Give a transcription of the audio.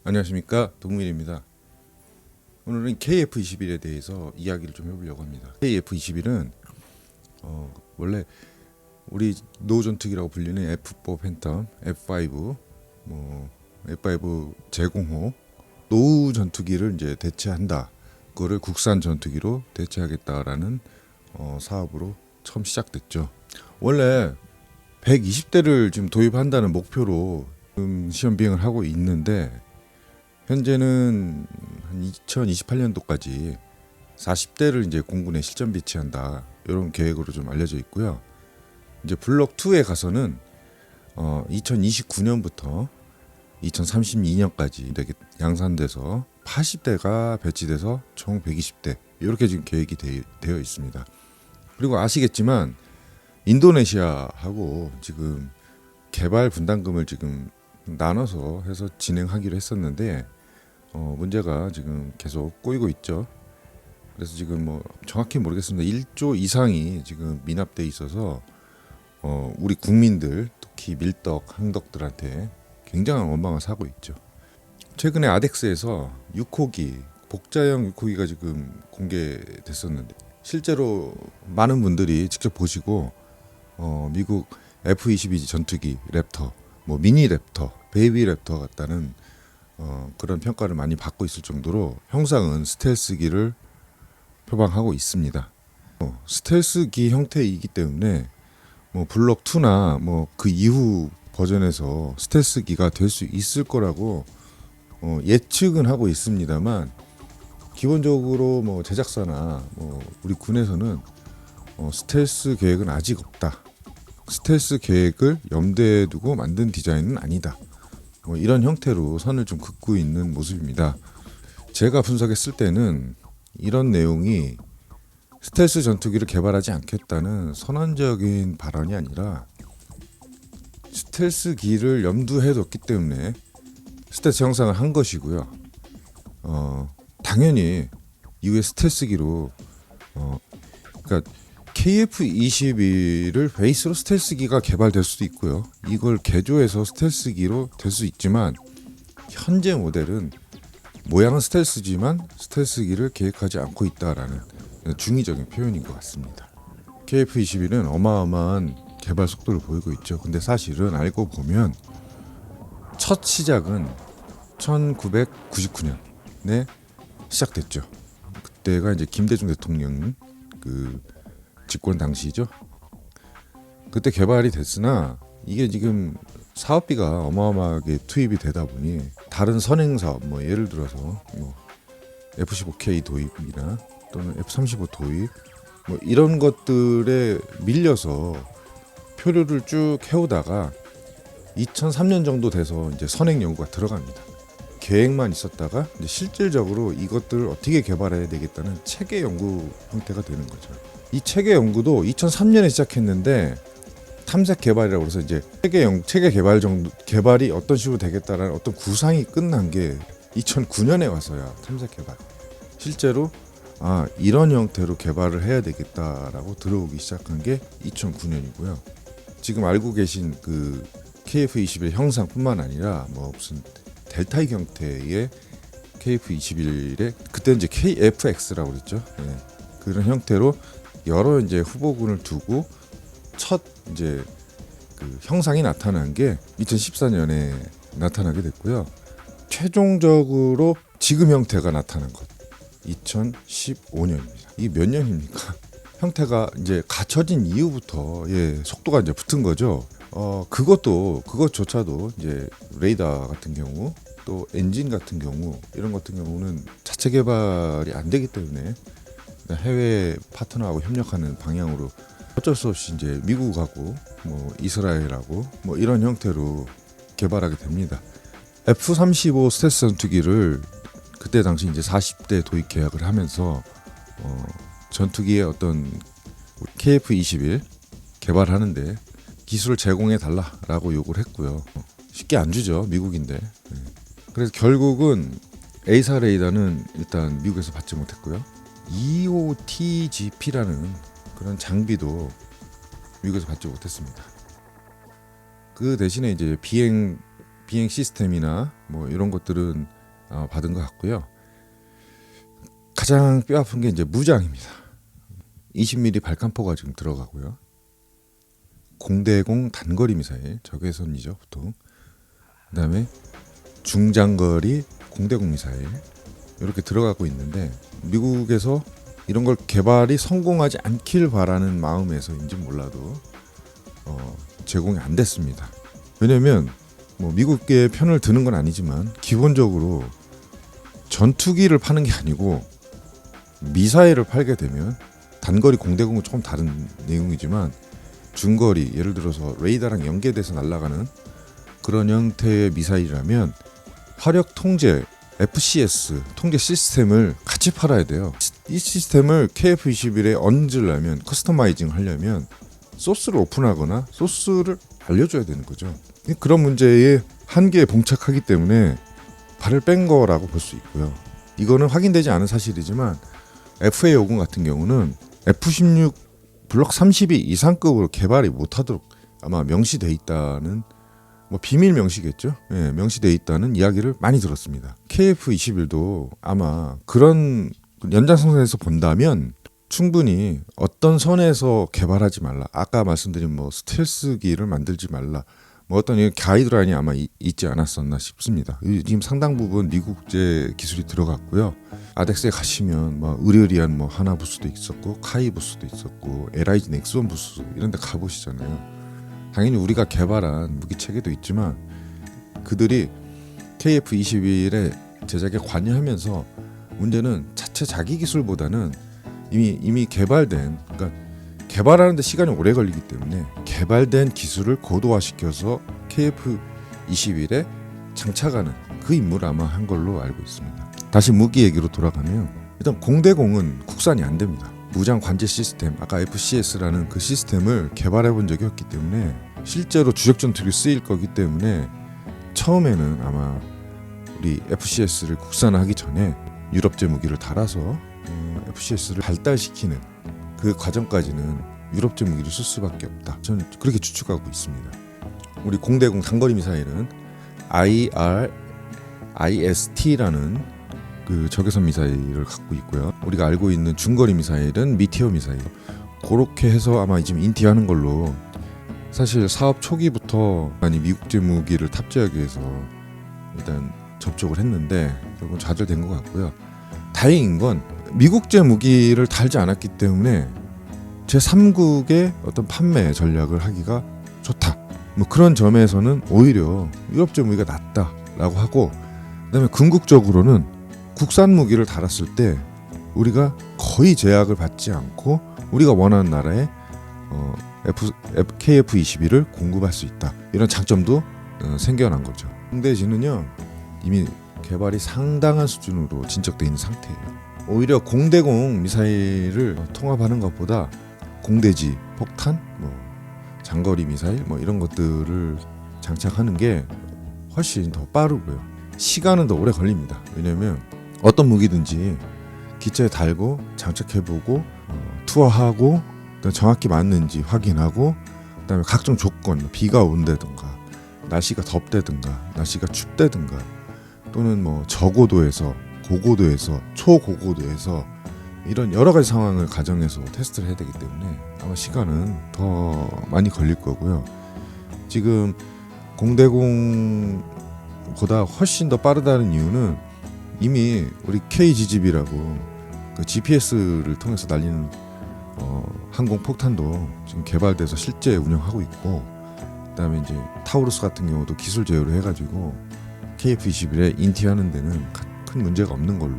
안녕하십니까, 동민입니다. 오늘은 KF-21에 대해서 이야기를 좀 해보려고 합니다. KF-21은 원래 우리 노후 전투기라고 불리는 F4 팬텀, F5, F5 제공호 노후 전투기를 이제 대체한다. 그거를 국산 전투기로 대체하겠다라는 사업으로 처음 시작됐죠. 원래 120대를 지금 도입한다는 목표로 시험 비행을 하고 있는데, 현재는 한 2028년도까지 40대를 이제 공군에 실전 배치한다, 이런 계획으로 좀 알려져 있고요. 이제 블록 2에 가서는 2029년부터 2032년까지 이렇게 양산돼서 80대가 배치돼서 총 120대, 이렇게 지금 계획이 되어 있습니다. 그리고 아시겠지만 인도네시아하고 지금 개발 분담금을 지금 나눠서 해서 진행하기로 했었는데, 문제가 지금 계속 꼬이고 있죠. 그래서 지금 정확히 모르겠습니다. 1조 이상이 지금 미납돼 있어서 우리 국민들, 특히 밀떡, 항덕들한테 굉장한 원망을 사고 있죠. 최근에 아덱스에서 6호기, 복자형 6호기가 지금 공개됐었는데, 실제로 많은 분들이 직접 보시고 미국 F-22 전투기 랩터, 미니 랩터, 베이비 랩터 같다는 그런 평가를 많이 받고 있을 정도로 형상은 스텔스기를 표방하고 있습니다. 스텔스기 형태이기 때문에 블록 2나 그 이후 버전에서 스텔스기가 될 수 있을 거라고 예측은 하고 있습니다만, 기본적으로 제작사나 우리 군에서는 스텔스 계획은 아직 없다. 스텔스 계획을 염두에 두고 만든 디자인은 아니다. 이런 형태로 선을 좀 긋고 있는 모습입니다. 제가 분석했을 때는 이런 내용이 스텔스 전투기를 개발하지 않겠다는 선언적인 발언이 아니라, 스텔스기를 염두에 뒀기 때문에 스텔스 형상을 한 것이고요. 당연히 이후에 스텔스기로 그러니까 KF-21을 베이스로 스텔스기가 개발될 수도 있고요. 이걸 개조해서 스텔스기로 될 수 있지만, 현재 모델은 모양은 스텔스지만 스텔스기를 계획하지 않고 있다라는 중의적인 표현인 것 같습니다. KF-21은 어마어마한 개발 속도를 보이고 있죠. 근데 사실은 알고 보면 첫 시작은 1999년에 시작됐죠. 그때가 이제 김대중 대통령 집권 당시죠. 그때 개발이 됐으나 이게 지금 사업비가 어마어마하게 투입이 되다 보니 다른 선행 사업, 예를 들어서 F-15K 도입이나 또는 F-35 도입 이런 것들에 밀려서 표류를 쭉 해오다가 2003년 정도 돼서 이제 선행 연구가 들어갑니다. 계획만 있었다가 이제 실질적으로 이것들을 어떻게 개발해야 되겠다는 체계 연구 형태가 되는 거죠. 이 체계 연구도 2003년에 시작했는데, 탐색 개발이라고 해서 이제 체계 개발이 어떤 식으로 되겠다라는 어떤 구상이 끝난 게 2009년에 와서야 탐색 개발. 실제로 이런 형태로 개발을 해야 되겠다라고 들어오기 시작한 게 2009년이고요. 지금 알고 계신 KF-21 형상뿐만 아니라 무슨 델타 형태의 KF-21에 그때 이제 KFX라고 그랬죠. 네. 그런 형태로 여러 이제 후보군을 두고 첫 이제 형상이 나타난 게 2014년에 나타나게 됐고요. 최종적으로 지금 형태가 나타난 것 2015년입니다. 이게 몇 년입니까? 형태가 이제 갖춰진 이후부터 속도가 이제 붙은 거죠. 그것조차도 이제 레이더 같은 경우, 또 엔진 같은 경우, 이런 같은 경우는 자체 개발이 안 되기 때문에 해외 파트너하고 협력하는 방향으로 어쩔 수 없이 이제 미국하고 이스라엘하고 이런 형태로 개발하게 됩니다. F-35 스텔스 전투기를 그때 당시 이제 40대 도입 계약을 하면서 전투기의 어떤 KF-21 개발하는데 기술을 제공해 달라라고 요구를 했고요. 쉽게 안 주죠, 미국인데. 그래서 결국은 A사 레이더는 일단 미국에서 받지 못했고요. EOTGP라는 그런 장비도 미국에서 받지 못했습니다. 그 대신에 이제 비행 시스템이나 뭐 이런 것들은 받은 것 같고요. 가장 뼈아픈 게 이제 무장입니다. 20mm 발칸포가 지금 들어가고요. 공대공 단거리 미사일 적외선이죠 보통. 그다음에 중장거리 공대공 미사일 이렇게 들어가고 있는데 미국에서 이런 걸 개발이 성공하지 않길 바라는 마음에서인지 몰라도 제공이 안 됐습니다. 왜냐면 뭐 미국의 편을 드는 건 아니지만 기본적으로 전투기를 파는 게 아니고 미사일을 팔게 되면 단거리 공대공은 조금 다른 내용이지만 중거리 예를 들어서 레이더랑 연계돼서 날아가는 그런 형태의 미사일이라면 화력 통제 FCS 통제 시스템을 같이 팔아야 돼요. 이 시스템을 KF-21에 얹으려면 커스터마이징 하려면 소스를 오픈하거나 소스를 알려줘야 되는 거죠. 그런 문제에 한계에 봉착하기 때문에 발을 뺀 거라고 볼 수 있고요. 이거는 확인되지 않은 사실이지만 FA50 같은 경우는 F-16 블록 32 이상급으로 개발이 못하도록 아마 명시돼 있다는 뭐 비밀 명시겠죠. 예, 명시돼 있다는 이야기를 많이 들었습니다. KF-21도 아마 그런 연장선에서 본다면 충분히 어떤 선에서 개발하지 말라. 아까 말씀드린 뭐 스텔스기를 만들지 말라. 뭐 어떤 가이드라인이 아마 있지 않았었나 싶습니다. 지금 상당 부분 미국제 기술이 들어갔고요. 아덱스에 가시면 뭐 의뢰리한 뭐 하나 부스도 있었고 카이 부스도 있었고 LIG 넥스원 부스 이런 데 가보시잖아요. 당연히 우리가 개발한 무기 체계도 있지만 그들이 KF-21의 제작에 관여하면서 문제는 자체 자기 기술보다는 이미 개발된 그러니까 개발하는데 시간이 오래 걸리기 때문에 개발된 기술을 고도화시켜서 KF-21에 장착하는 그 임무를 아마 한 걸로 알고 있습니다. 다시 무기 얘기로 돌아가면 일단 공대공은 국산이 안 됩니다. 무장 관제 시스템 아까 FCS라는 그 시스템을 개발해 본 적이 없기 때문에 실제로 주력 전투기 쓰일 거기 때문에 처음에는 아마 우리 FCS를 국산화하기 전에 유럽제 무기를 달아서 FCS를 발달시키는 그 과정까지는 유럽제 무기를 쓸 수밖에 없다. 저는 그렇게 추측하고 있습니다. 우리 공대공 단거리 미사일은 IRIST라는 그 적외선 미사일을 갖고 있고요. 우리가 알고 있는 중거리 미사일은 미티어 미사일. 그렇게 해서 아마 지금 인티하는 걸로 사실 사업 초기부터 많이 미국제 무기를 탑재하기 위해서 일단 접촉을 했는데 결국은 좌절된 것 같고요. 다행인 건 미국제 무기를 달지 않았기 때문에 제3국의 어떤 판매 전략을 하기가 좋다. 뭐 그런 점에서는 오히려 유럽제 무기가 낫다라고 하고 그다음에 궁극적으로는 국산 무기를 달았을 때 우리가 거의 제약을 받지 않고 우리가 원하는 나라에 KF-21을 공급할 수 있다. 이런 장점도 생겨난 거죠. 공대지는요 이미 개발이 상당한 수준으로 진척되어 있는 상태예요. 오히려 공대공 미사일을 통합하는 것보다 공대지, 폭탄, 뭐 장거리 미사일 뭐 이런 것들을 장착하는 게 훨씬 더 빠르고요. 시간은 더 오래 걸립니다. 왜냐하면 어떤 무기든지 기체에 달고 장착해보고 투하하고 정확히 맞는지 확인하고 그다음에 각종 조건 비가 온다든가 날씨가 덥다든가 날씨가 춥다든가 또는 뭐 저고도에서 고고도에서 초고고도에서 이런 여러 가지 상황을 가정해서 테스트를 해야 되기 때문에 아마 시간은 더 많이 걸릴 거고요. 지금 공대공보다 훨씬 더 빠르다는 이유는 이미 우리 KGGB라고 그 GPS를 통해서 날리는 항공 폭탄도 지금 개발돼서 실제 운영하고 있고 그다음에 이제 타우루스 같은 경우도 기술 제휴를 해가지고 KF-21에 인티하는 데는 큰 문제가 없는 걸로